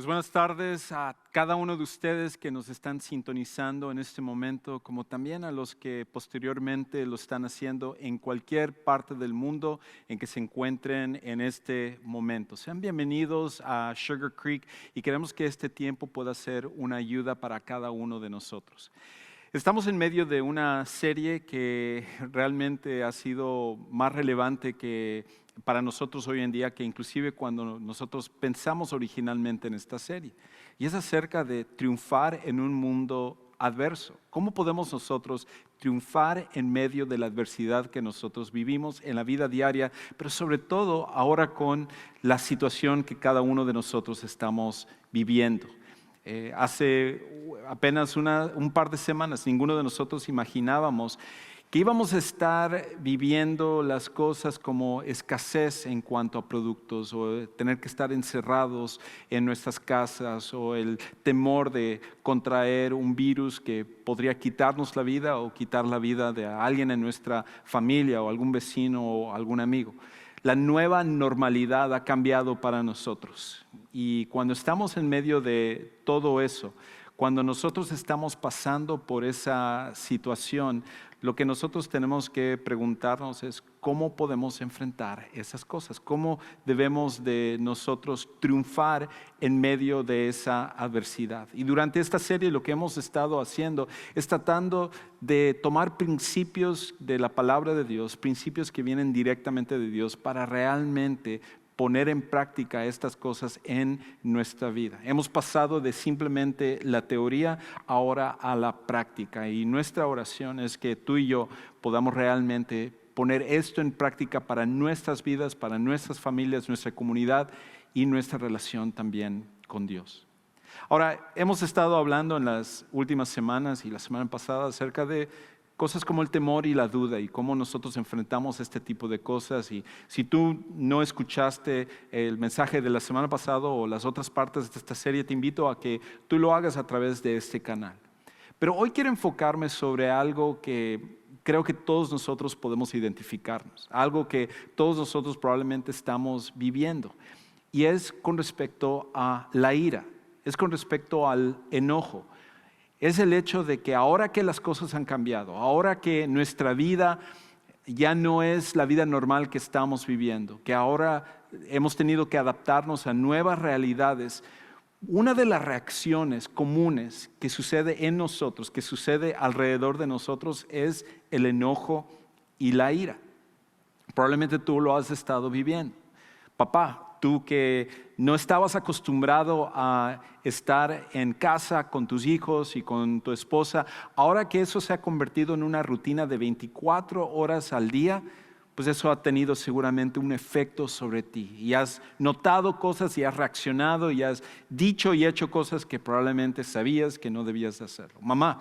Pues buenas tardes a cada uno de ustedes que nos están sintonizando en este momento, como también a los que posteriormente lo están haciendo en cualquier parte del mundo en que se encuentren en este momento. Sean bienvenidos a Sugar Creek y queremos que este tiempo pueda ser una ayuda para cada uno de nosotros. Estamos en medio de una serie que realmente ha sido más relevante que para nosotros hoy en día, que inclusive cuando nosotros pensamos originalmente en esta serie. Y es acerca de triunfar en un mundo adverso. ¿Cómo podemos nosotros triunfar en medio de la adversidad que nosotros vivimos en la vida diaria, pero sobre todo ahora con la situación que cada uno de nosotros estamos viviendo? Hace apenas un par de semanas ninguno de nosotros imaginábamos que íbamos a estar viviendo las cosas como escasez en cuanto a productos, o tener que estar encerrados en nuestras casas, o el temor de contraer un virus que podría quitarnos la vida o quitar la vida de alguien en nuestra familia o algún vecino o algún amigo. La nueva normalidad ha cambiado para nosotros, y cuando estamos en medio de todo eso, cuando nosotros estamos pasando por esa situación, lo que nosotros tenemos que preguntarnos es cómo podemos enfrentar esas cosas, cómo debemos de nosotros triunfar en medio de esa adversidad. Y durante esta serie lo que hemos estado haciendo es tratando de tomar principios de la palabra de Dios, principios que vienen directamente de Dios, para realmente poner en práctica estas cosas en nuestra vida. Hemos pasado de simplemente la teoría ahora a la práctica, y nuestra oración es que tú y yo podamos realmente poner esto en práctica para nuestras vidas, para nuestras familias, nuestra comunidad y nuestra relación también con Dios. Ahora, hemos estado hablando en las últimas semanas y la semana pasada acerca de cosas como el temor y la duda, y cómo nosotros enfrentamos este tipo de cosas. Y si tú no escuchaste el mensaje de la semana pasada o las otras partes de esta serie, te invito a que tú lo hagas a través de este canal. Pero hoy quiero enfocarme sobre algo que creo que todos nosotros podemos identificarnos, algo que todos nosotros probablemente estamos viviendo, y es con respecto a la ira, es con respecto al enojo. Es el hecho de que ahora que las cosas han cambiado, ahora que nuestra vida ya no es la vida normal que estamos viviendo, que ahora hemos tenido que adaptarnos a nuevas realidades, una de las reacciones comunes que sucede en nosotros, que sucede alrededor de nosotros, es el enojo y la ira. Probablemente tú lo has estado viviendo. Papá, tú que no estabas acostumbrado a estar en casa con tus hijos y con tu esposa, ahora que eso se ha convertido en una rutina de 24 horas al día, pues eso ha tenido seguramente un efecto sobre ti, y has notado cosas y has reaccionado y has dicho y hecho cosas que probablemente sabías que no debías de hacerlo. Mamá,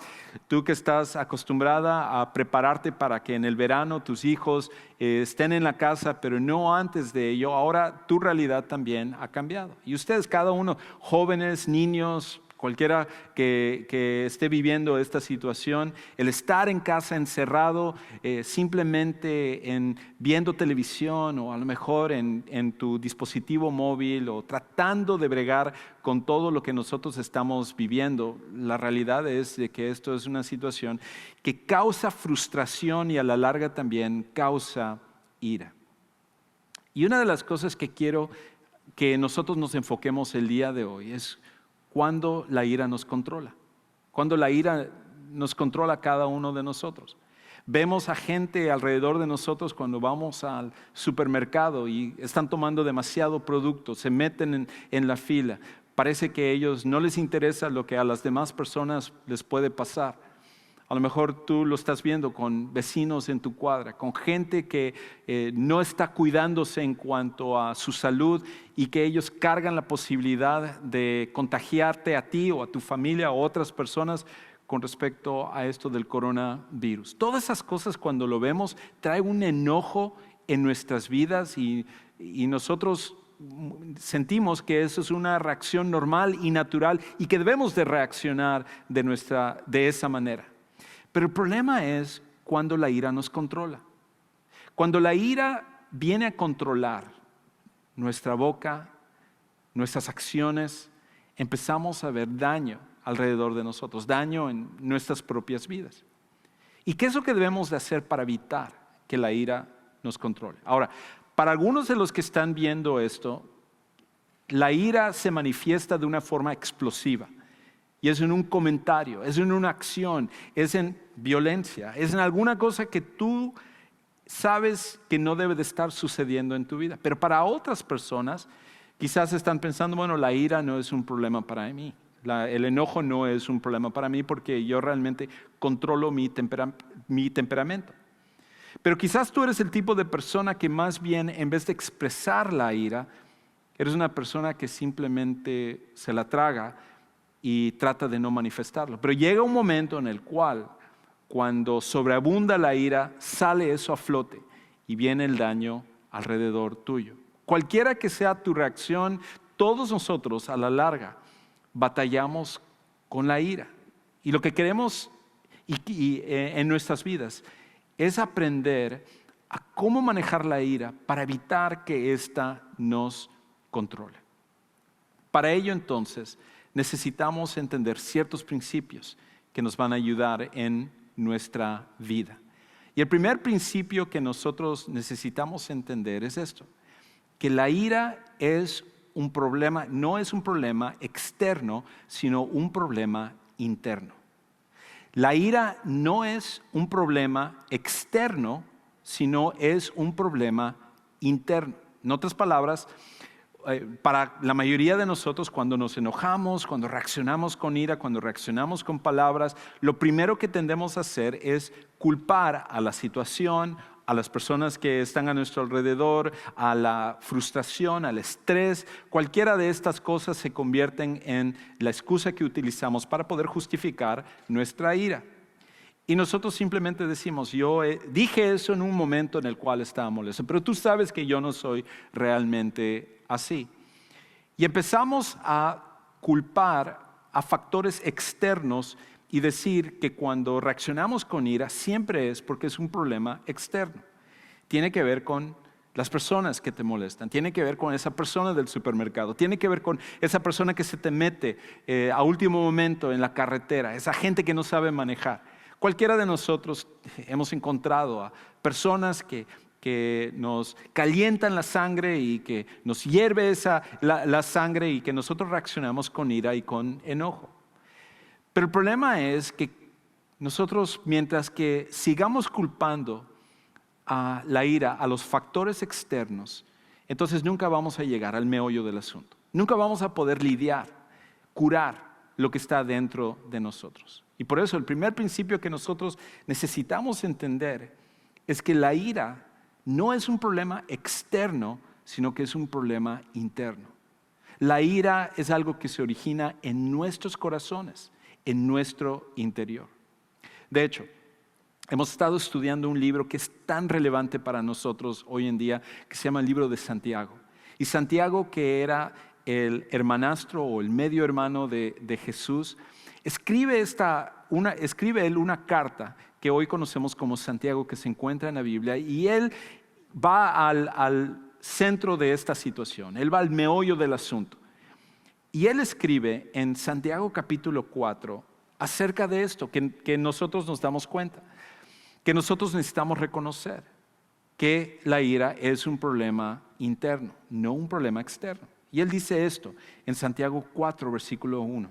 tú que estás acostumbrada a prepararte para que en el verano tus hijos estén en la casa, pero no antes de ello, ahora tu realidad también ha cambiado. Y ustedes, cada uno, jóvenes, niños, cualquiera que esté viviendo esta situación, el estar en casa encerrado, simplemente viendo televisión, o a lo mejor en tu dispositivo móvil, o tratando de bregar con todo lo que nosotros estamos viviendo, la realidad es de que esto es una situación que causa frustración y a la larga también causa ira. Y una de las cosas que quiero que nosotros nos enfoquemos el día de hoy es cuando la ira nos controla, cuando la ira nos controla a cada uno de nosotros. Vemos a gente alrededor de nosotros cuando vamos al supermercado y están tomando demasiado producto, se meten en la fila. Parece que a ellos no les interesa lo que a las demás personas les puede pasar. A lo mejor tú lo estás viendo con vecinos en tu cuadra, con gente que no está cuidándose en cuanto a su salud, y que ellos cargan la posibilidad de contagiarte a ti o a tu familia o a otras personas con respecto a esto del coronavirus. Todas esas cosas, cuando lo vemos, trae un enojo en nuestras vidas, y nosotros sentimos que eso es una reacción normal y natural, y que debemos de reaccionar de esa manera. Pero el problema es cuando la ira nos controla. Cuando la ira viene a controlar nuestra boca, nuestras acciones, empezamos a ver daño alrededor de nosotros, daño en nuestras propias vidas. ¿Y qué es lo que debemos de hacer para evitar que la ira nos controle? Ahora, para algunos de los que están viendo esto, la ira se manifiesta de una forma explosiva. Y es en un comentario, es en una acción, es en violencia, es en alguna cosa que tú sabes que no debe de estar sucediendo en tu vida. Pero para otras personas, quizás están pensando, bueno, la ira no es un problema para mí. El enojo no es un problema para mí porque yo realmente controlo mi temperamento. Pero quizás tú eres el tipo de persona que más bien, en vez de expresar la ira, eres una persona que simplemente se la traga y trata de no manifestarlo. Pero llega un momento en el cual, cuando sobreabunda la ira, sale eso a flote y viene el daño alrededor tuyo. Cualquiera que sea tu reacción, todos nosotros a la larga batallamos con la ira. Y lo que queremos en nuestras vidas es aprender a cómo manejar la ira para evitar que ésta nos controle. Para ello, entonces, necesitamos entender ciertos principios que nos van a ayudar en nuestra vida. Y el primer principio que nosotros necesitamos entender es esto: que la ira es un problema, no es un problema externo, sino un problema interno. La ira no es un problema externo, sino es un problema interno. En otras palabras, para la mayoría de nosotros, cuando nos enojamos, cuando reaccionamos con ira, cuando reaccionamos con palabras, lo primero que tendemos a hacer es culpar a la situación, a las personas que están a nuestro alrededor, a la frustración, al estrés. Cualquiera de estas cosas se convierten en la excusa que utilizamos para poder justificar nuestra ira. Y nosotros simplemente decimos, yo dije eso en un momento en el cual estaba molesto, pero tú sabes que yo no soy realmente así. Y empezamos a culpar a factores externos y decir que cuando reaccionamos con ira siempre es porque es un problema externo. Tiene que ver con las personas que te molestan, tiene que ver con esa persona del supermercado, tiene que ver con esa persona que se te mete a último momento en la carretera, esa gente que no sabe manejar. Cualquiera de nosotros hemos encontrado a personas que nos calientan la sangre y que nos hierve la sangre y que nosotros reaccionamos con ira y con enojo. Pero el problema es que nosotros, mientras que sigamos culpando a la ira, a los factores externos, entonces nunca vamos a llegar al meollo del asunto. Nunca vamos a poder lidiar, curar lo que está dentro de nosotros. Y por eso el primer principio que nosotros necesitamos entender es que la ira no es un problema externo, sino que es un problema interno. La ira es algo que se origina en nuestros corazones, en nuestro interior. De hecho, hemos estado estudiando un libro que es tan relevante para nosotros hoy en día, que se llama el libro de Santiago. Y Santiago, que era el hermanastro o el medio hermano de Jesús, escribe él una carta que hoy conocemos como Santiago, que se encuentra en la Biblia, y él va al centro de esta situación, él va al meollo del asunto. Y él escribe en Santiago capítulo 4 acerca de esto, que nosotros nos damos cuenta, que nosotros necesitamos reconocer que la ira es un problema interno, no un problema externo. Y él dice esto en Santiago 4, versículo 1.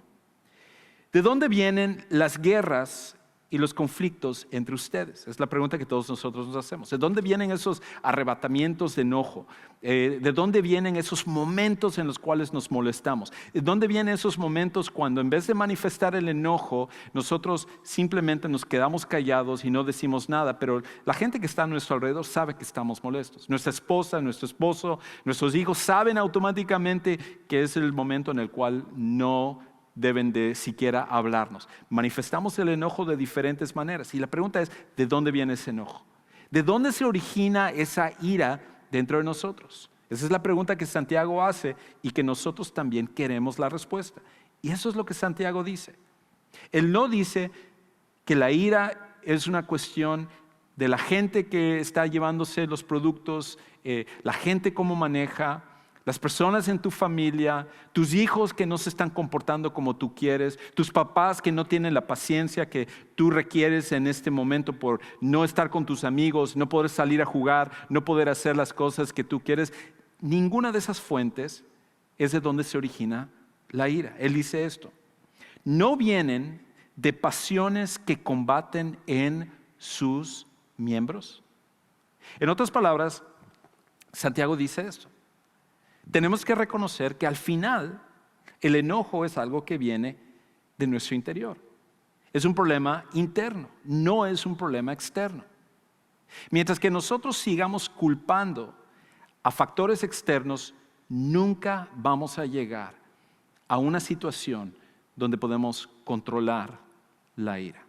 ¿De dónde vienen las guerras y los conflictos entre ustedes? Es la pregunta que todos nosotros nos hacemos. ¿De dónde vienen esos arrebatamientos de enojo? ¿De dónde vienen esos momentos en los cuales nos molestamos? ¿De dónde vienen esos momentos cuando en vez de manifestar el enojo, nosotros simplemente nos quedamos callados y no decimos nada? Pero la gente que está a nuestro alrededor sabe que estamos molestos. Nuestra esposa, nuestro esposo, nuestros hijos saben automáticamente que es el momento en el cual no deben de siquiera hablarnos. Manifestamos el enojo de diferentes maneras. Y la pregunta es, ¿de dónde viene ese enojo? ¿De dónde se origina esa ira dentro de nosotros? Esa es la pregunta que Santiago hace y que nosotros también queremos la respuesta. Y eso es lo que Santiago dice. Él no dice que la ira es una cuestión de la gente que está llevándose los productos, la gente cómo maneja, las personas en tu familia, tus hijos que no se están comportando como tú quieres, tus papás que no tienen la paciencia que tú requieres en este momento por no estar con tus amigos, no poder salir a jugar, no poder hacer las cosas que tú quieres. Ninguna de esas fuentes es de donde se origina la ira. Él dice esto: no vienen de pasiones que combaten en sus miembros. En otras palabras, Santiago dice esto: tenemos que reconocer que al final el enojo es algo que viene de nuestro interior. Es un problema interno, no es un problema externo. Mientras que nosotros sigamos culpando a factores externos, nunca vamos a llegar a una situación donde podemos controlar la ira.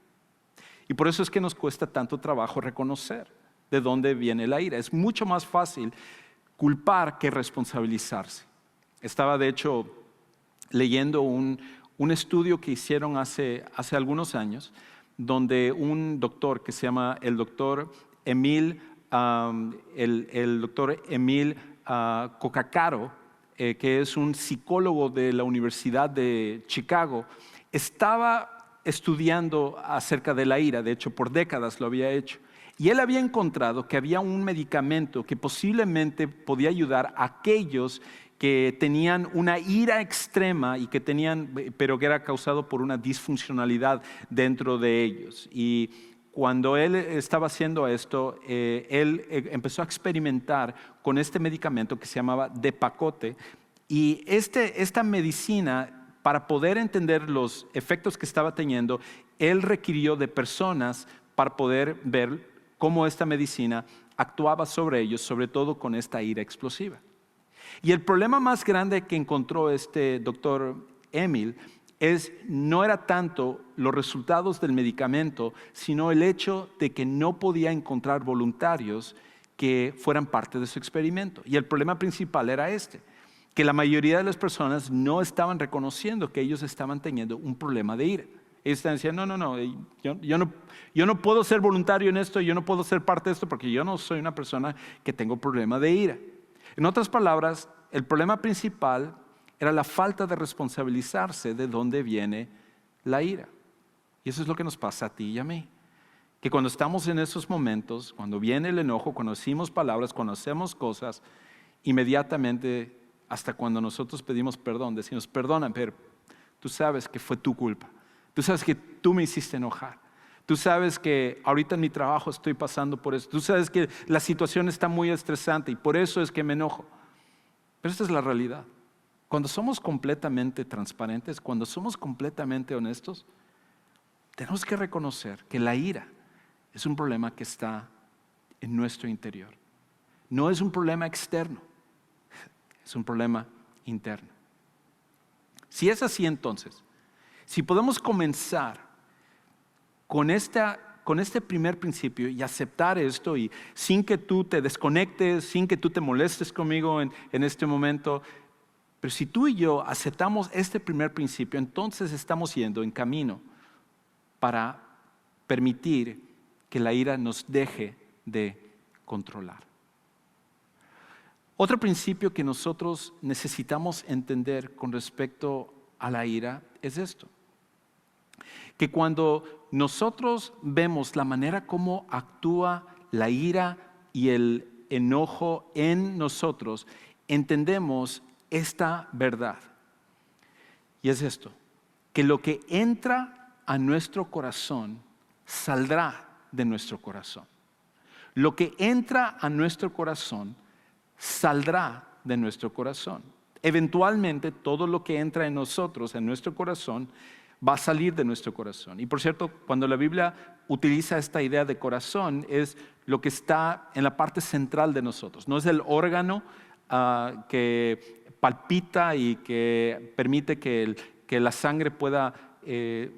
Y por eso es que nos cuesta tanto trabajo reconocer de dónde viene la ira. Es mucho más fácil culpar que responsabilizarse. Estaba de hecho leyendo un estudio que hicieron hace algunos años, donde un doctor que se llama el doctor Emil Coccaro, que es un psicólogo de la Universidad de Chicago, estaba estudiando acerca de la ira. De hecho, por décadas lo había hecho. Y él había encontrado que había un medicamento que posiblemente podía ayudar a aquellos que tenían una ira extrema y pero que era causado por una disfuncionalidad dentro de ellos. Y cuando él estaba haciendo esto, él empezó a experimentar con este medicamento que se llamaba Depakote. Y esta medicina, para poder entender los efectos que estaba teniendo, él requirió de personas para poder ver cómo esta medicina actuaba sobre ellos, sobre todo con esta ira explosiva. Y el problema más grande que encontró este doctor Emil no era tanto los resultados del medicamento, sino el hecho de que no podía encontrar voluntarios que fueran parte de su experimento. Y el problema principal era que la mayoría de las personas no estaban reconociendo que ellos estaban teniendo un problema de ira. Ellos están diciendo, no, yo no puedo ser voluntario en esto, yo no puedo ser parte de esto porque yo no soy una persona que tengo problema de ira. En otras palabras, el problema principal era la falta de responsabilizarse de dónde viene la ira. Y eso es lo que nos pasa a ti y a mí. Que cuando estamos en esos momentos, cuando viene el enojo, cuando decimos palabras, cuando hacemos cosas, inmediatamente, hasta cuando nosotros pedimos perdón, decimos, perdona, pero tú sabes que fue tu culpa. Tú sabes que tú me hiciste enojar. Tú sabes que ahorita en mi trabajo estoy pasando por eso. Tú sabes que la situación está muy estresante y por eso es que me enojo. Pero esta es la realidad. Cuando somos completamente transparentes, cuando somos completamente honestos, tenemos que reconocer que la ira es un problema que está en nuestro interior. No es un problema externo, es un problema interno. Si es así, entonces, si podemos comenzar con este primer principio y aceptar esto, y sin que tú te desconectes, sin que tú te molestes conmigo en este momento, pero si tú y yo aceptamos este primer principio, entonces estamos yendo en camino para permitir que la ira nos deje de controlar. Otro principio que nosotros necesitamos entender con respecto a la ira es esto: que cuando nosotros vemos la manera como actúa la ira y el enojo en nosotros, entendemos esta verdad. Y es esto: que lo que entra a nuestro corazón saldrá de nuestro corazón. Lo que entra a nuestro corazón saldrá de nuestro corazón. Eventualmente todo lo que entra en nosotros, en nuestro corazón, va a salir de nuestro corazón. Y por cierto, cuando la Biblia utiliza esta idea de corazón, es lo que está en la parte central de nosotros. No es el órgano que palpita y que permite que la sangre pueda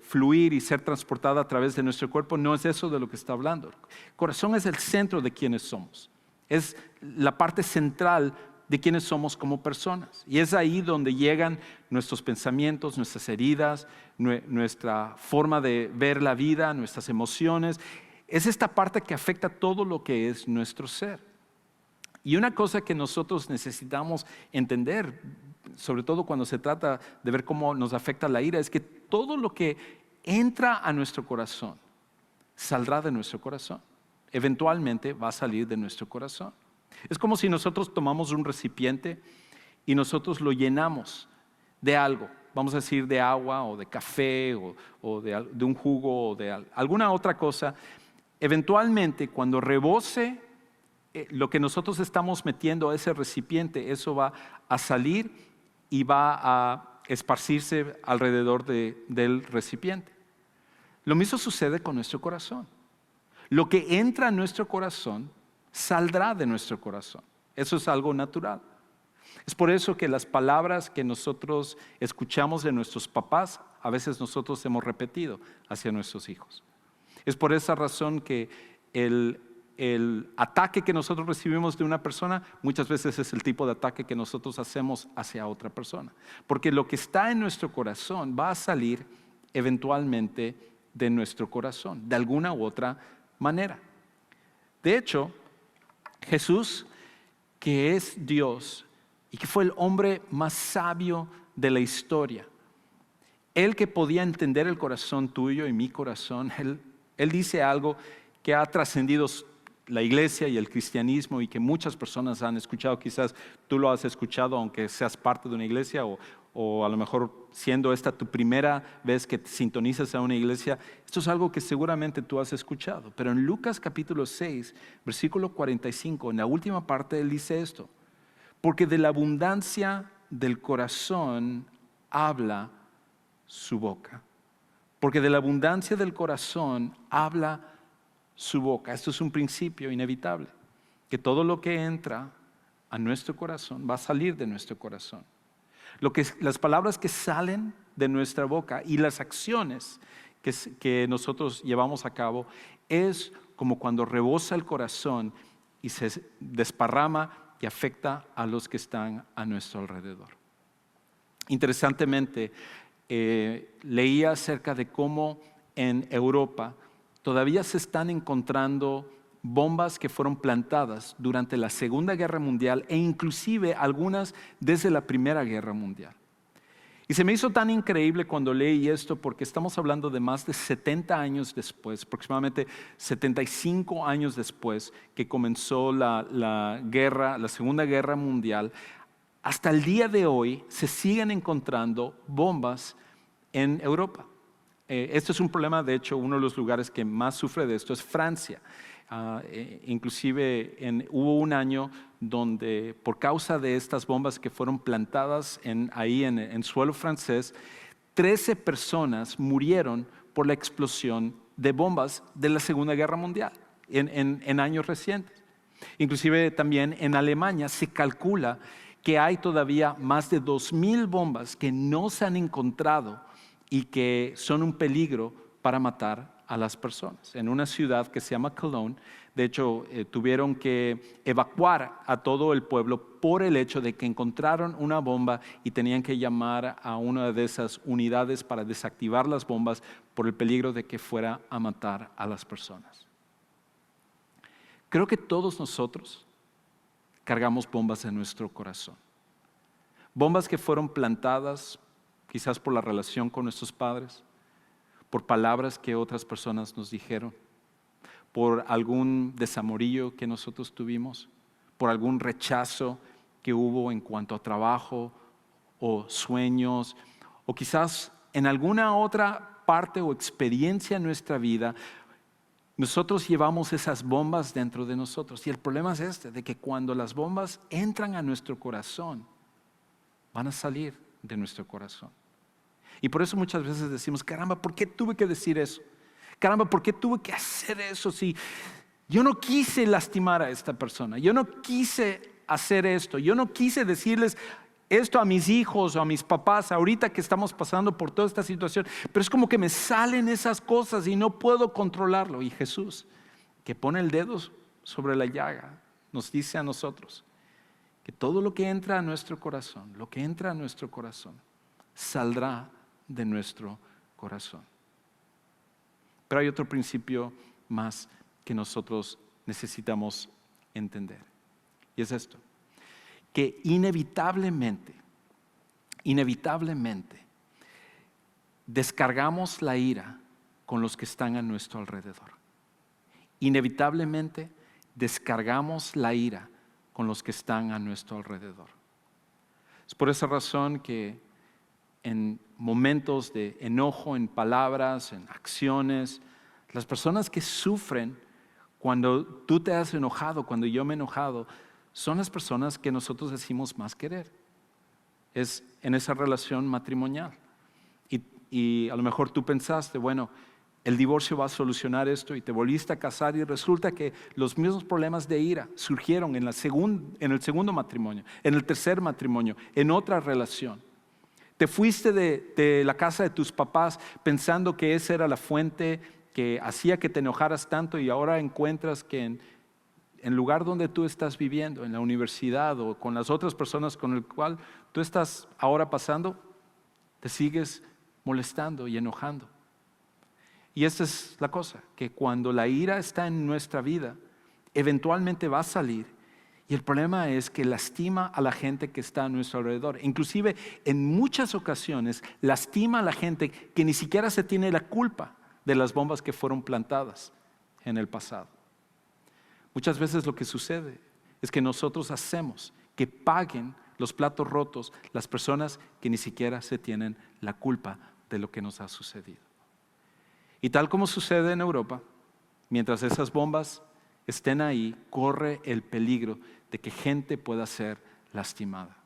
fluir y ser transportada a través de nuestro cuerpo. No es eso de lo que está hablando. El corazón es el centro de quienes somos. Es la parte central de quiénes somos como personas. Y es ahí donde llegan nuestros pensamientos, nuestras heridas, nuestra forma de ver la vida, nuestras emociones. Es esta parte que afecta todo lo que es nuestro ser. Y una cosa que nosotros necesitamos entender, sobre todo cuando se trata de ver cómo nos afecta la ira, es que todo lo que entra a nuestro corazón saldrá de nuestro corazón. Eventualmente va a salir de nuestro corazón. Es como si nosotros tomamos un recipiente y nosotros lo llenamos de algo. Vamos a decir de agua o de café o de un jugo o de alguna otra cosa. Eventualmente, cuando rebose lo que nosotros estamos metiendo a ese recipiente, eso va a salir y va a esparcirse alrededor del recipiente. Lo mismo sucede con nuestro corazón. Lo que entra en nuestro corazón saldrá de nuestro corazón. Eso es algo natural. Es por eso que las palabras que nosotros escuchamos de nuestros papás, a veces nosotros hemos repetido hacia nuestros hijos. Es por esa razón que el ataque que nosotros recibimos de una persona muchas veces es el tipo de ataque que nosotros hacemos hacia otra persona. Porque lo que está en nuestro corazón va a salir eventualmente de nuestro corazón, de alguna u otra manera. De hecho, Jesús, que es Dios y que fue el hombre más sabio de la historia, Él que podía entender el corazón tuyo y mi corazón, Él dice algo que ha trascendido la iglesia y el cristianismo y que muchas personas han escuchado. Quizás tú lo has escuchado aunque seas parte de una iglesia o a lo mejor siendo esta tu primera vez que te sintonizas a una iglesia. Esto es algo que seguramente tú has escuchado. Pero en Lucas capítulo 6, versículo 45, en la última parte Él dice esto: porque de la abundancia del corazón habla su boca. Porque de la abundancia del corazón habla su boca. Esto es un principio inevitable, que todo lo que entra a nuestro corazón va a salir de nuestro corazón. Las palabras que salen de nuestra boca y las acciones que nosotros llevamos a cabo es como cuando rebosa el corazón y se desparrama y afecta a los que están a nuestro alrededor. Interesantemente, leía acerca de cómo en Europa todavía se están encontrando bombas que fueron plantadas durante la Segunda Guerra Mundial e inclusive algunas desde la Primera Guerra Mundial. Y se me hizo tan increíble cuando leí esto porque estamos hablando de más de 70 años después, aproximadamente 75 años después que comenzó la Segunda Guerra Mundial. Hasta el día de hoy se siguen encontrando bombas en Europa. Esto es un problema, de hecho, uno de los lugares que más sufre de esto es Francia. Inclusive hubo un año donde por causa de estas bombas que fueron plantadas ahí en suelo francés, 13 personas murieron por la explosión de bombas de la Segunda Guerra Mundial en años recientes. Inclusive también en Alemania se calcula que hay todavía más de 2,000 bombas que no se han encontrado y que son un peligro para matar a las personas. En una ciudad que se llama Cologne, de hecho, tuvieron que evacuar a todo el pueblo por el hecho de que encontraron una bomba y tenían que llamar a una de esas unidades para desactivar las bombas por el peligro de que fuera a matar a las personas. Creo que todos nosotros cargamos bombas en nuestro corazón. Bombas que fueron plantadas quizás por la relación con nuestros padres, por palabras que otras personas nos dijeron, por algún desamorío que nosotros tuvimos, por algún rechazo que hubo en cuanto a trabajo o sueños, o quizás en alguna otra parte o experiencia en nuestra vida. Nosotros llevamos esas bombas dentro de nosotros y el problema es de que cuando las bombas entran a nuestro corazón, van a salir de nuestro corazón. Y por eso muchas veces decimos, caramba, ¿por qué tuve que decir eso? Caramba, ¿por qué tuve que hacer eso? Si yo no quise lastimar a esta persona, yo no quise hacer esto, yo no quise decirles esto a mis hijos o a mis papás ahorita que estamos pasando por toda esta situación, pero es como que me salen esas cosas y no puedo controlarlo. Y Jesús, que pone el dedo sobre la llaga, nos dice a nosotros que todo lo que entra a nuestro corazón, lo que entra a nuestro corazón, saldrá de nuestro corazón. Pero hay otro principio más que nosotros necesitamos entender. Y es esto, que inevitablemente, descargamos la ira con los que están a nuestro alrededor. Inevitablemente descargamos la ira con los que están a nuestro alrededor. Es por esa razón que en momentos de enojo, en palabras, en acciones, las personas que sufren cuando tú te has enojado, cuando yo me he enojado, son las personas que nosotros decimos más querer. Es en esa relación matrimonial. Y a lo mejor tú pensaste, bueno, el divorcio va a solucionar esto y te volviste a casar y resulta que los mismos problemas de ira surgieron en el segundo matrimonio, en el tercer matrimonio, en otra relación. Te fuiste de la casa de tus papás pensando que esa era la fuente que hacía que te enojaras tanto y ahora encuentras que en el lugar donde tú estás viviendo, en la universidad o con las otras personas con el cual tú estás ahora pasando, te sigues molestando y enojando. Y esta es la cosa, que cuando la ira está en nuestra vida, eventualmente va a salir. Y el problema es que lastima a la gente que está a nuestro alrededor. Inclusive en muchas ocasiones lastima a la gente que ni siquiera se tiene la culpa de las bombas que fueron plantadas en el pasado. Muchas veces lo que sucede es que nosotros hacemos que paguen los platos rotos las personas que ni siquiera se tienen la culpa de lo que nos ha sucedido. Y tal como sucede en Europa, mientras esas bombas estén ahí, corre el peligro de que gente pueda ser lastimada.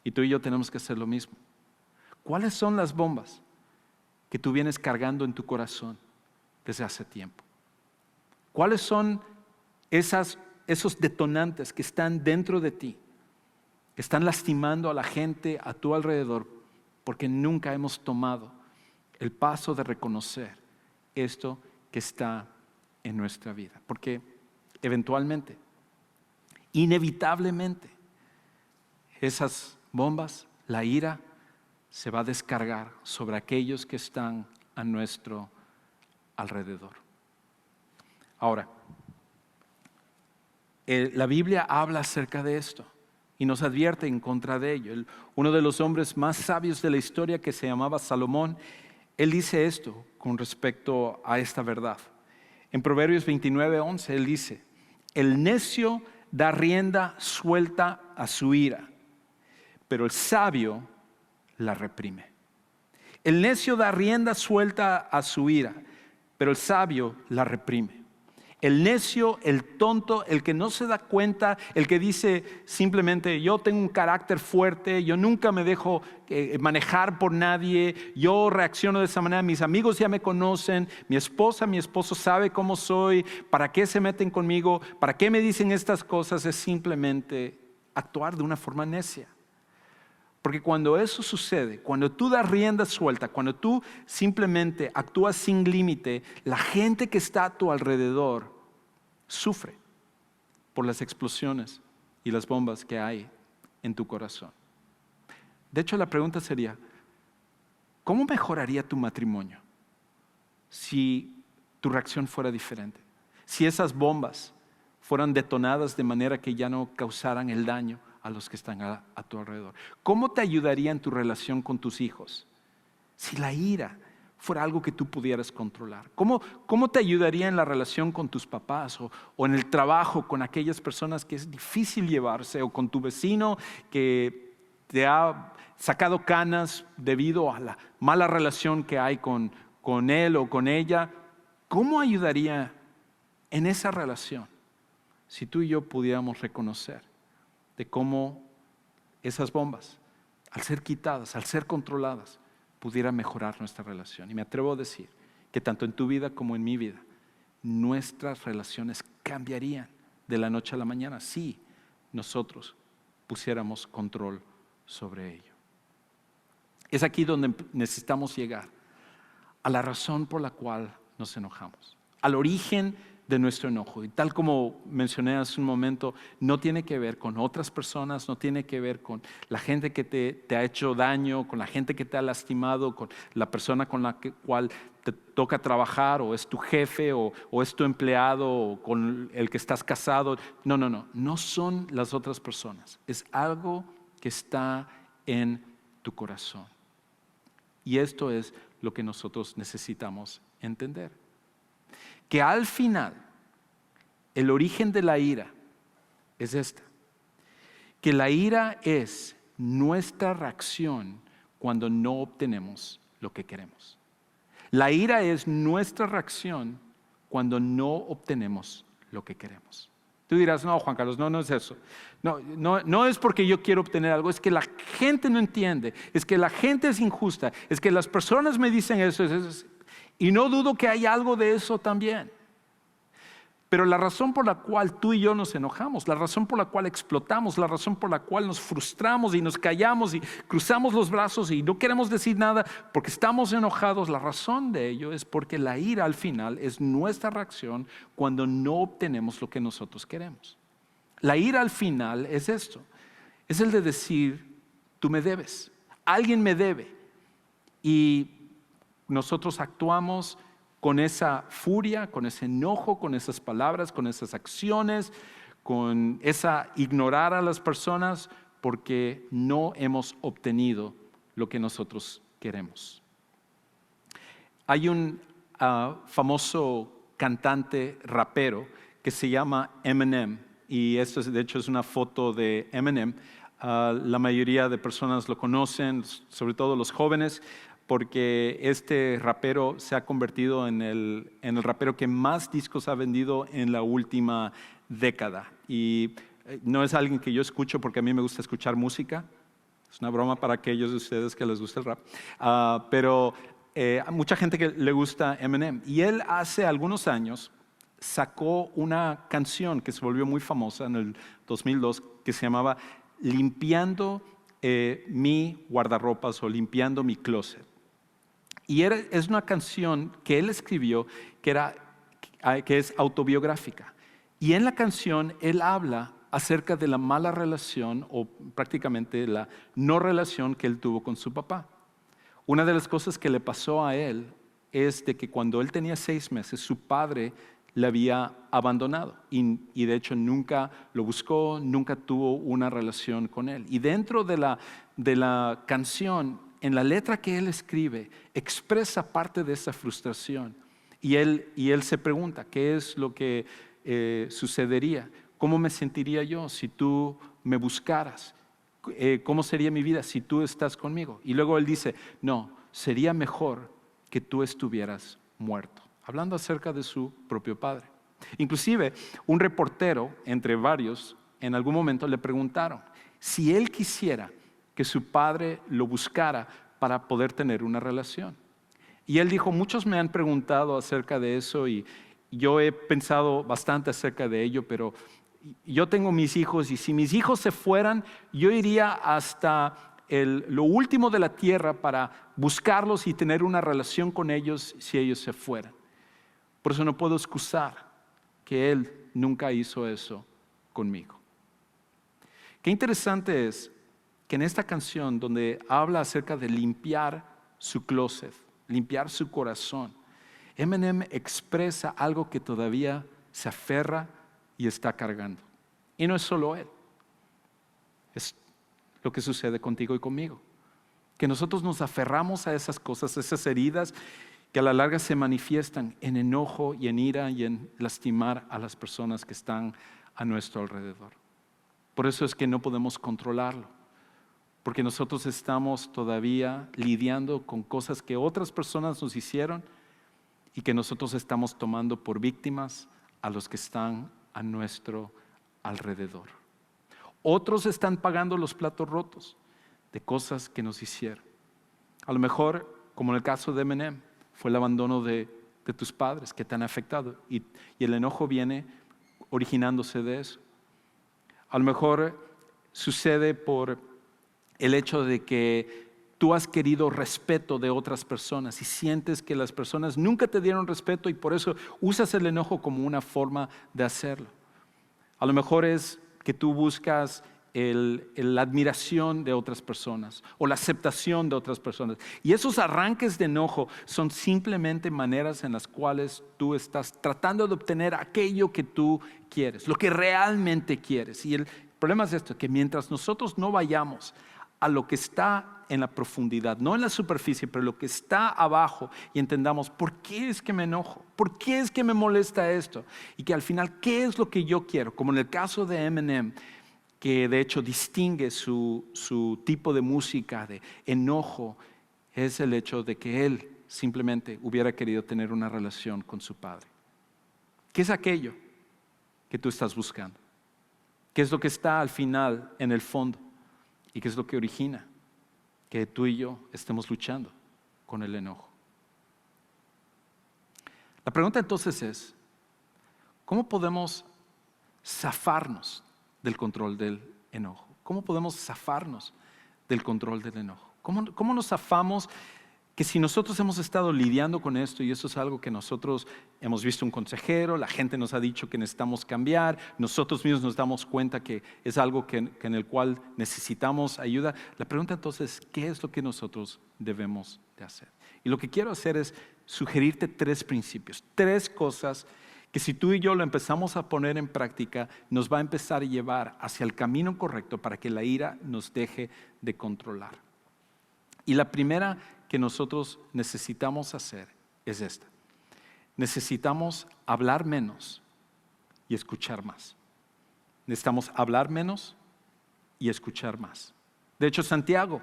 Y tú y yo tenemos que hacer lo mismo. ¿Cuáles son las bombas que tú vienes cargando en tu corazón desde hace tiempo? ¿Cuáles son esos detonantes que están dentro de ti, que están lastimando a la gente a tu alrededor, porque nunca hemos tomado el paso de reconocer esto que está en nuestra vida? Porque eventualmente, inevitablemente, esas bombas, la ira, se va a descargar sobre aquellos que están a nuestro alrededor. Ahora, la Biblia habla acerca de esto y nos advierte en contra de ello. Uno de los hombres más sabios de la historia, que se llamaba Salomón, él dice esto con respecto a esta verdad. En Proverbios 29:11 él dice: el necio da rienda suelta a su ira, pero el sabio la reprime. El necio da rienda suelta a su ira, pero el sabio la reprime. El necio, el tonto, el que no se da cuenta, el que dice simplemente: yo tengo un carácter fuerte, yo nunca me dejo manejar por nadie, yo reacciono de esa manera, mis amigos ya me conocen, mi esposa, mi esposo sabe cómo soy, ¿para qué se meten conmigo? ¿Para qué me dicen estas cosas? Es simplemente actuar de una forma necia. Porque cuando eso sucede, cuando tú das rienda suelta, cuando tú simplemente actúas sin límite, la gente que está a tu alrededor sufre por las explosiones y las bombas que hay en tu corazón. De hecho, la pregunta sería: ¿cómo mejoraría tu matrimonio si tu reacción fuera diferente? Si esas bombas fueran detonadas de manera que ya no causaran el daño a los que están a tu alrededor. ¿Cómo te ayudaría en tu relación con tus hijos si la ira fuera algo que tú pudieras controlar? ¿Cómo te ayudaría en la relación con tus papás o en el trabajo con aquellas personas que es difícil llevarse, o con tu vecino que te ha sacado canas debido a la mala relación que hay con él o con ella? ¿Cómo ayudaría en esa relación si tú y yo pudiéramos reconocer de cómo esas bombas, al ser quitadas, al ser controladas, pudiera mejorar nuestra relación? Y me atrevo a decir que tanto en tu vida como en mi vida, nuestras relaciones cambiarían de la noche a la mañana si nosotros pusiéramos control sobre ello. Es aquí donde necesitamos llegar a la razón por la cual nos enojamos, al origen de nuestro enojo. Y tal como mencioné hace un momento, no tiene que ver con otras personas, no tiene que ver con la gente que te ha hecho daño, con la gente que te ha lastimado, con la persona con la cual te toca trabajar, o es tu jefe, o es tu empleado, o con el que estás casado. No son las otras personas. Es algo que está en tu corazón. Y esto es lo que nosotros necesitamos entender. Que al final, el origen de la ira es esta. Que la ira es nuestra reacción cuando no obtenemos lo que queremos. La ira es nuestra reacción cuando no obtenemos lo que queremos. Tú dirás, no, Juan Carlos, no es eso. No es porque yo quiero obtener algo, es que la gente no entiende, es que la gente es injusta, es que las personas me dicen eso. Y no dudo que hay algo de eso también. Pero la razón por la cual tú y yo nos enojamos, la razón por la cual explotamos, la razón por la cual nos frustramos y nos callamos y cruzamos los brazos y no queremos decir nada porque estamos enojados, la razón de ello es porque la ira al final es nuestra reacción cuando no obtenemos lo que nosotros queremos. La ira al final es esto, es el de decir, tú me debes, alguien me debe, y nosotros actuamos con esa furia, con ese enojo, con esas palabras, con esas acciones, con esa ignorar a las personas porque no hemos obtenido lo que nosotros queremos. Hay un famoso cantante rapero que se llama Eminem, y esto de hecho es una foto de Eminem. La mayoría de personas lo conocen, sobre todo los jóvenes, porque este rapero se ha convertido en el rapero que más discos ha vendido en la última década. Y no es alguien que yo escucho porque a mí me gusta escuchar música. Es una broma para aquellos de ustedes que les gusta el rap. Pero a mucha gente que le gusta Eminem. Y él hace algunos años sacó una canción que se volvió muy famosa en el 2002 que se llamaba Limpiando mi guardarropas o Limpiando mi closet. Y es una canción que él escribió que es autobiográfica. Y en la canción él habla acerca de la mala relación o prácticamente la no relación que él tuvo con su papá. Una de las cosas que le pasó a él es de que cuando él tenía 6 meses, su padre le había abandonado y de hecho nunca lo buscó, nunca tuvo una relación con él. Y dentro de la canción, en la letra que él escribe, expresa parte de esa frustración. Y él se pregunta, ¿qué es lo que sucedería? ¿Cómo me sentiría yo si tú me buscaras? ¿Cómo sería mi vida si tú estás conmigo? Y luego él dice, no, sería mejor que tú estuvieras muerto. Hablando acerca de su propio padre. Inclusive, un reportero, entre varios, en algún momento le preguntaron si él quisiera que su padre lo buscara para poder tener una relación. Y él dijo, muchos me han preguntado acerca de eso y yo he pensado bastante acerca de ello, pero yo tengo mis hijos y si mis hijos se fueran, yo iría hasta lo último de la tierra para buscarlos y tener una relación con ellos si ellos se fueran. Por eso no puedo excusar que él nunca hizo eso conmigo. Qué interesante es que en esta canción donde habla acerca de limpiar su closet, limpiar su corazón, Eminem expresa algo que todavía se aferra y está cargando. Y no es solo él, es lo que sucede contigo y conmigo. Que nosotros nos aferramos a esas cosas, a esas heridas que a la larga se manifiestan en enojo y en ira y en lastimar a las personas que están a nuestro alrededor. Por eso es que no podemos controlarlo. Porque nosotros estamos todavía lidiando con cosas que otras personas nos hicieron y que nosotros estamos tomando por víctimas a los que están a nuestro alrededor. Otros están pagando los platos rotos de cosas que nos hicieron. A lo mejor, como en el caso de Eminem, fue el abandono de tus padres que te han afectado y el enojo viene originándose de eso. A lo mejor sucede por el hecho de que tú has querido respeto de otras personas y sientes que las personas nunca te dieron respeto y por eso usas el enojo como una forma de hacerlo. A lo mejor es que tú buscas la admiración de otras personas o la aceptación de otras personas. Y esos arranques de enojo son simplemente maneras en las cuales tú estás tratando de obtener aquello que tú quieres, lo que realmente quieres. Y el problema es esto, que mientras nosotros no vayamos a lo que está en la profundidad, no en la superficie, pero lo que está abajo, y entendamos por qué es que me enojo, por qué es que me molesta esto, y que al final, ¿qué es lo que yo quiero? Como en el caso de Eminem, que de hecho distingue su tipo de música de enojo, es el hecho de que él simplemente hubiera querido tener una relación con su padre. ¿Qué es aquello que tú estás buscando? ¿Qué es lo que está al final, en el fondo? ¿Y qué es lo que origina que tú y yo estemos luchando con el enojo? La pregunta entonces es, ¿cómo podemos zafarnos del control del enojo? ¿Cómo podemos zafarnos del control del enojo? ¿Cómo nos zafamos? Que si nosotros hemos estado lidiando con esto, y eso es algo que nosotros hemos visto un consejero, la gente nos ha dicho que necesitamos cambiar, nosotros mismos nos damos cuenta que es algo que en el cual necesitamos ayuda. La pregunta entonces, ¿qué es lo que nosotros debemos de hacer? Y lo que quiero hacer es sugerirte 3 principios, 3 cosas que si tú y yo lo empezamos a poner en práctica, nos va a empezar a llevar hacia el camino correcto para que la ira nos deje de controlar. Y la primera que nosotros necesitamos hacer es esta. Necesitamos hablar menos y escuchar más. Necesitamos hablar menos y escuchar más. De hecho, Santiago,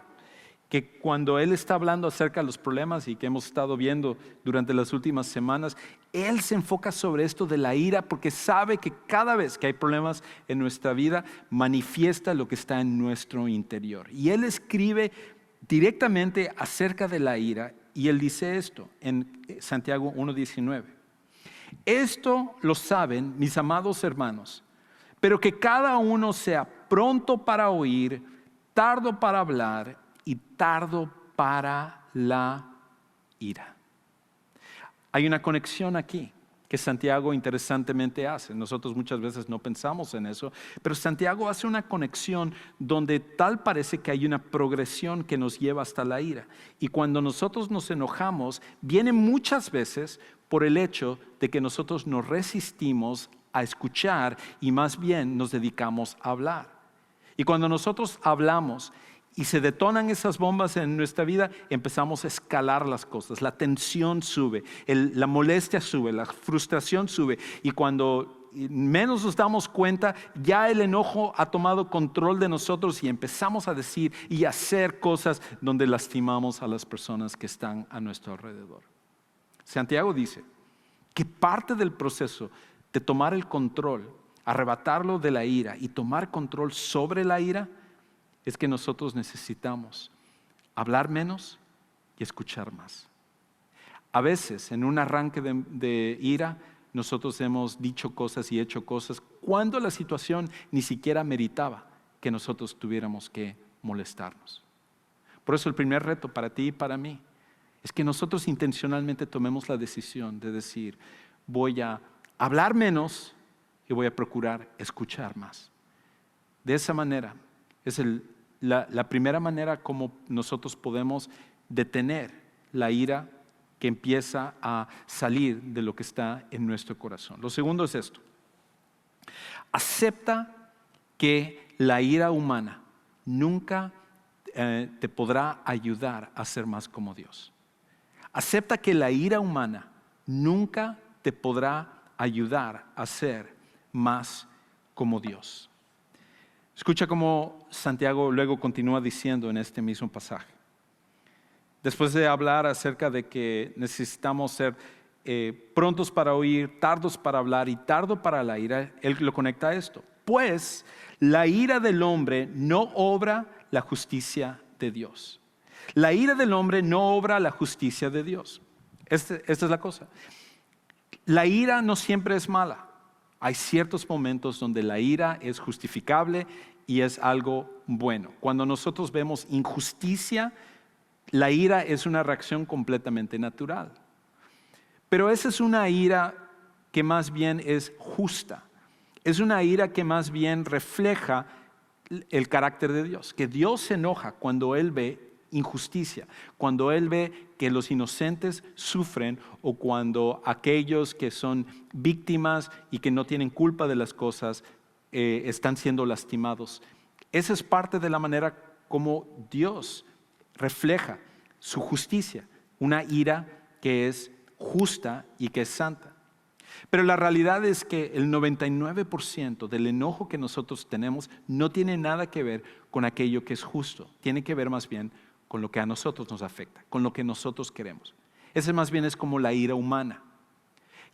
que cuando él está hablando acerca de los problemas y que hemos estado viendo durante las últimas semanas, él se enfoca sobre esto de la ira porque sabe que cada vez que hay problemas en nuestra vida, manifiesta lo que está en nuestro interior. Y él escribe directamente acerca de la ira, y él dice esto en Santiago 1:19. Esto lo saben mis amados hermanos, pero que cada uno sea pronto para oír, tardo para hablar y tardo para la ira. Hay una conexión aquí que Santiago interesantemente hace. Nosotros muchas veces no pensamos en eso, pero Santiago hace una conexión donde tal parece que hay una progresión que nos lleva hasta la ira. Y cuando nosotros nos enojamos, viene muchas veces por el hecho de que nosotros nos resistimos a escuchar y más bien nos dedicamos a hablar. Y cuando nosotros hablamos y se detonan esas bombas en nuestra vida, empezamos a escalar las cosas, la tensión sube, la molestia sube, la frustración sube, y cuando menos nos damos cuenta, ya el enojo ha tomado control de nosotros y empezamos a decir y hacer cosas donde lastimamos a las personas que están a nuestro alrededor. Santiago dice que parte del proceso de tomar el control, arrebatarlo de la ira y tomar control sobre la ira, es que nosotros necesitamos hablar menos y escuchar más. A veces, en un arranque de ira, nosotros hemos dicho cosas y hecho cosas cuando la situación ni siquiera meritaba que nosotros tuviéramos que molestarnos. Por eso el primer reto para ti y para mí es que nosotros intencionalmente tomemos la decisión de decir, voy a hablar menos y voy a procurar escuchar más. De esa manera es la primera manera como nosotros podemos detener la ira que empieza a salir de lo que está en nuestro corazón. Lo segundo es esto. Acepta que la ira humana nunca te podrá ayudar a ser más como Dios. Acepta que la ira humana nunca te podrá ayudar a ser más como Dios. Escucha cómo Santiago luego continúa diciendo en este mismo pasaje. Después de hablar acerca de que necesitamos ser prontos para oír, tardos para hablar y tardo para la ira, él lo conecta a esto. Pues la ira del hombre no obra la justicia de Dios. La ira del hombre no obra la justicia de Dios. Esta es la cosa. La ira no siempre es mala. Hay ciertos momentos donde la ira es justificable y es algo bueno. Cuando nosotros vemos injusticia, la ira es una reacción completamente natural. Pero esa es una ira que más bien es justa. Es una ira que más bien refleja el carácter de Dios, que Dios se enoja cuando Él ve injusticia, cuando Él ve que los inocentes sufren o cuando aquellos que son víctimas y que no tienen culpa de las cosas están siendo lastimados. Esa es parte de la manera como Dios refleja su justicia, una ira que es justa y que es santa. Pero la realidad es que el 99% del enojo que nosotros tenemos no tiene nada que ver con aquello que es justo. Tiene que ver más bien con lo que a nosotros nos afecta, con lo que nosotros queremos. Ese más bien es como la ira humana.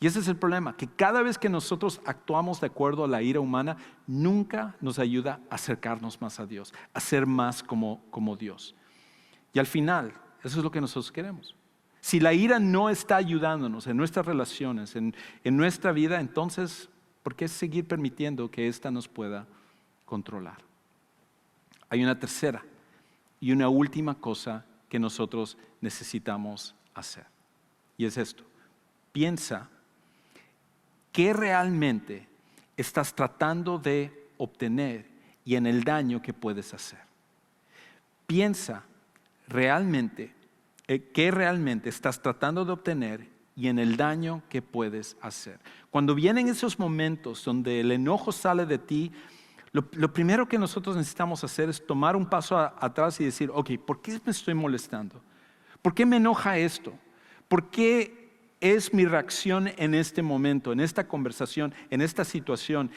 Y ese es el problema, que cada vez que nosotros actuamos de acuerdo a la ira humana, nunca nos ayuda a acercarnos más a Dios, a ser más como Dios. Y al final, eso es lo que nosotros queremos. Si la ira no está ayudándonos en nuestras relaciones, en nuestra vida, entonces, ¿por qué seguir permitiendo que ésta nos pueda controlar? Hay una tercera y una última cosa que nosotros necesitamos hacer. Y es esto. Piensa qué realmente estás tratando de obtener y en el daño que puedes hacer. Piensa realmente qué realmente estás tratando de obtener y en el daño que puedes hacer. Cuando vienen esos momentos donde el enojo sale de ti, lo primero que nosotros necesitamos hacer es tomar un paso atrás y decir, ok, ¿por qué me estoy molestando? ¿Por qué me enoja esto? ¿Por qué es mi reacción en este momento, en esta conversación, en esta situación?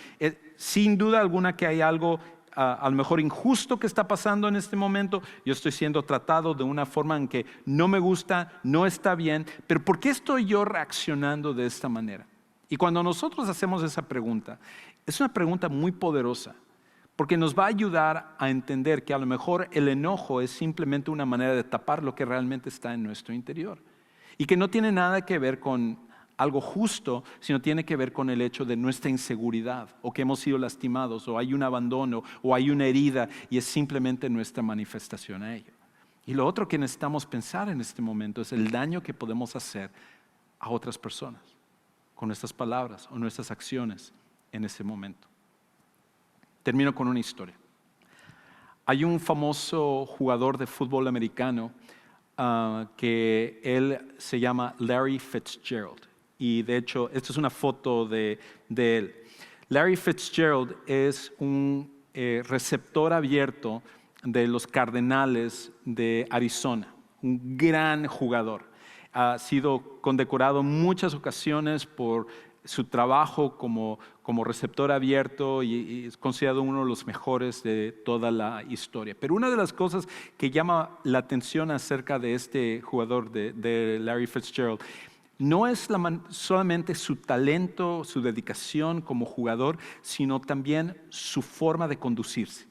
Sin duda alguna que hay algo a lo mejor injusto que está pasando en este momento. Yo estoy siendo tratado de una forma en que no me gusta, no está bien, pero ¿por qué estoy yo reaccionando de esta manera? Y cuando nosotros hacemos esa pregunta, es una pregunta muy poderosa, porque nos va a ayudar a entender que a lo mejor el enojo es simplemente una manera de tapar lo que realmente está en nuestro interior y que no tiene nada que ver con algo justo, sino tiene que ver con el hecho de nuestra inseguridad o que hemos sido lastimados o hay un abandono o hay una herida y es simplemente nuestra manifestación a ello. Y lo otro que necesitamos pensar en este momento es el daño que podemos hacer a otras personas con nuestras palabras o nuestras acciones en ese momento. Termino con una historia. Hay un famoso jugador de fútbol americano que él se llama Larry Fitzgerald. Y de hecho, esta es una foto de él. Larry Fitzgerald es un receptor abierto de los Cardenales de Arizona, un gran jugador. Ha sido condecorado en muchas ocasiones por su trabajo como receptor abierto y es considerado uno de los mejores de toda la historia. Pero una de las cosas que llama la atención acerca de este jugador de Larry Fitzgerald no es solamente su talento, su dedicación como jugador, sino también su forma de conducirse.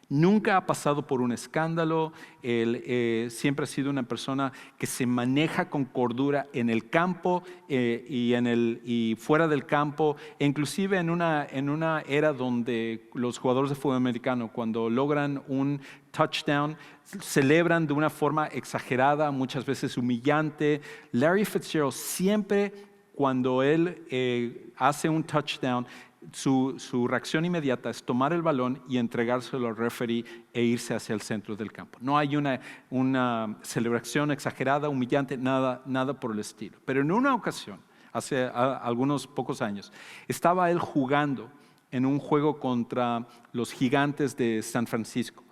Nunca ha pasado por un escándalo, él siempre ha sido una persona que se maneja con cordura en el campo y fuera del campo, e inclusive en una era donde los jugadores de fútbol americano cuando logran un touchdown celebran de una forma exagerada, muchas veces humillante. Larry Fitzgerald siempre cuando él hace un touchdown, su reacción inmediata es tomar el balón y entregárselo al referee e irse hacia el centro del campo. No hay una celebración exagerada, humillante, nada por el estilo. Pero en una ocasión, hace algunos pocos años, estaba él jugando en un juego contra los Gigantes de San Francisco.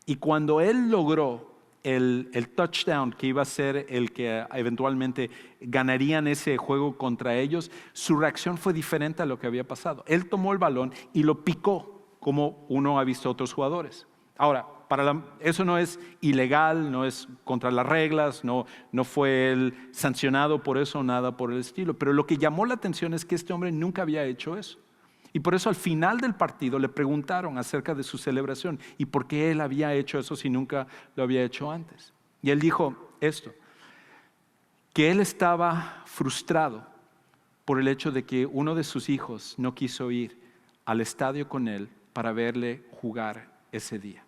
Y cuando él logró el touchdown que iba a ser el que eventualmente ganarían ese juego contra ellos, su reacción fue diferente a lo que había pasado. Él tomó el balón y lo picó como uno ha visto a otros jugadores. Ahora, eso no es ilegal, no es contra las reglas, no fue él sancionado por eso, nada por el estilo. Pero lo que llamó la atención es que este hombre nunca había hecho eso. Y por eso al final del partido le preguntaron acerca de su celebración y por qué él había hecho eso si nunca lo había hecho antes. Y él dijo esto, que él estaba frustrado por el hecho de que uno de sus hijos no quiso ir al estadio con él para verle jugar ese día.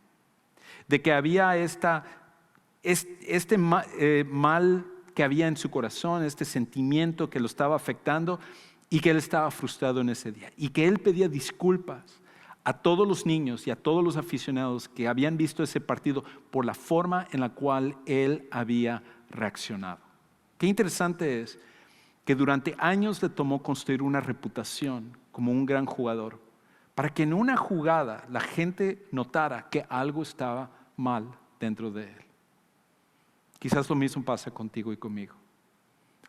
De que había este mal que había en su corazón, este sentimiento que lo estaba afectando, y que él estaba frustrado en ese día y que él pedía disculpas a todos los niños y a todos los aficionados que habían visto ese partido por la forma en la cual él había reaccionado. Qué interesante es que durante años le tomó construir una reputación como un gran jugador, para que en una jugada la gente notara que algo estaba mal dentro de él. Quizás lo mismo pasa contigo y conmigo.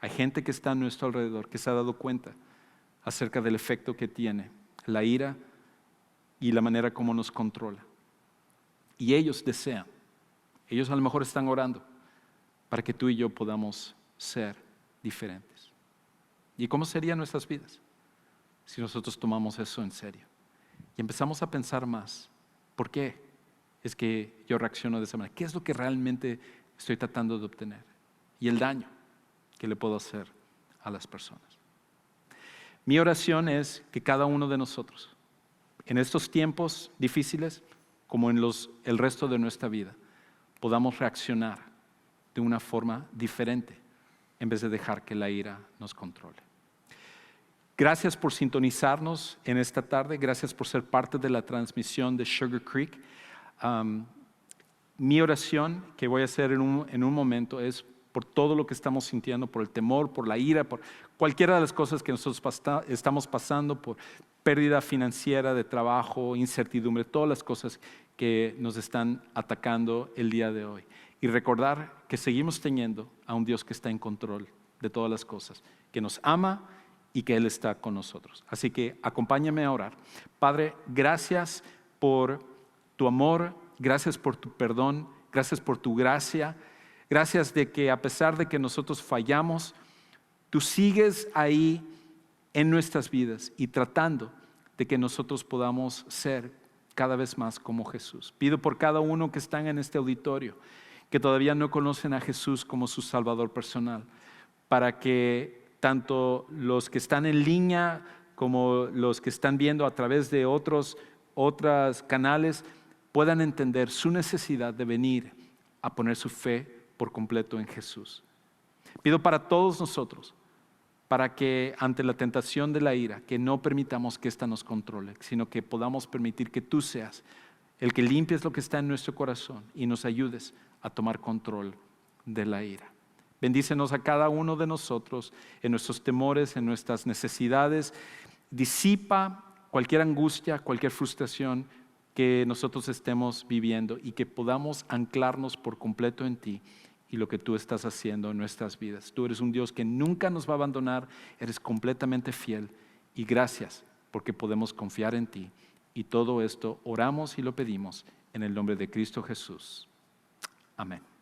Hay gente que está a nuestro alrededor que se ha dado cuenta acerca del efecto que tiene la ira y la manera como nos controla. Y ellos desean, ellos a lo mejor están orando para que tú y yo podamos ser diferentes. ¿Y cómo serían nuestras vidas si nosotros tomamos eso en serio? Y empezamos a pensar más, ¿por qué es que yo reacciono de esa manera? ¿Qué es lo que realmente estoy tratando de obtener? Y el daño que le puedo hacer a las personas. Mi oración es que cada uno de nosotros, en estos tiempos difíciles, como en el resto de nuestra vida, podamos reaccionar de una forma diferente en vez de dejar que la ira nos controle. Gracias por sintonizarnos en esta tarde. Gracias por ser parte de la transmisión de Sugar Creek. Mi oración que voy a hacer en un momento es por todo lo que estamos sintiendo, por el temor, por la ira, por cualquiera de las cosas que nosotros estamos pasando, por pérdida financiera, de trabajo, incertidumbre, todas las cosas que nos están atacando el día de hoy. Y recordar que seguimos teniendo a un Dios que está en control de todas las cosas, que nos ama y que Él está con nosotros. Así que acompáñame a orar. Padre, gracias por tu amor, gracias por tu perdón, gracias por tu gracia, gracias de que a pesar de que nosotros fallamos, tú sigues ahí en nuestras vidas y tratando de que nosotros podamos ser cada vez más como Jesús. Pido por cada uno que están en este auditorio, que todavía no conocen a Jesús como su Salvador personal, para que tanto los que están en línea como los que están viendo a través de otros canales puedan entender su necesidad de venir a poner su fe por completo en Jesús. Pido para todos nosotros, para que ante la tentación de la ira, que no permitamos que ésta nos controle, sino que podamos permitir que tú seas el que limpies lo que está en nuestro corazón y nos ayudes a tomar control de la ira. Bendícenos a cada uno de nosotros en nuestros temores, en nuestras necesidades. Disipa cualquier angustia, cualquier frustración que nosotros estemos viviendo y que podamos anclarnos por completo en ti y lo que tú estás haciendo en nuestras vidas. Tú eres un Dios que nunca nos va a abandonar, eres completamente fiel y gracias porque podemos confiar en ti. Y todo esto oramos y lo pedimos en el nombre de Cristo Jesús. Amén.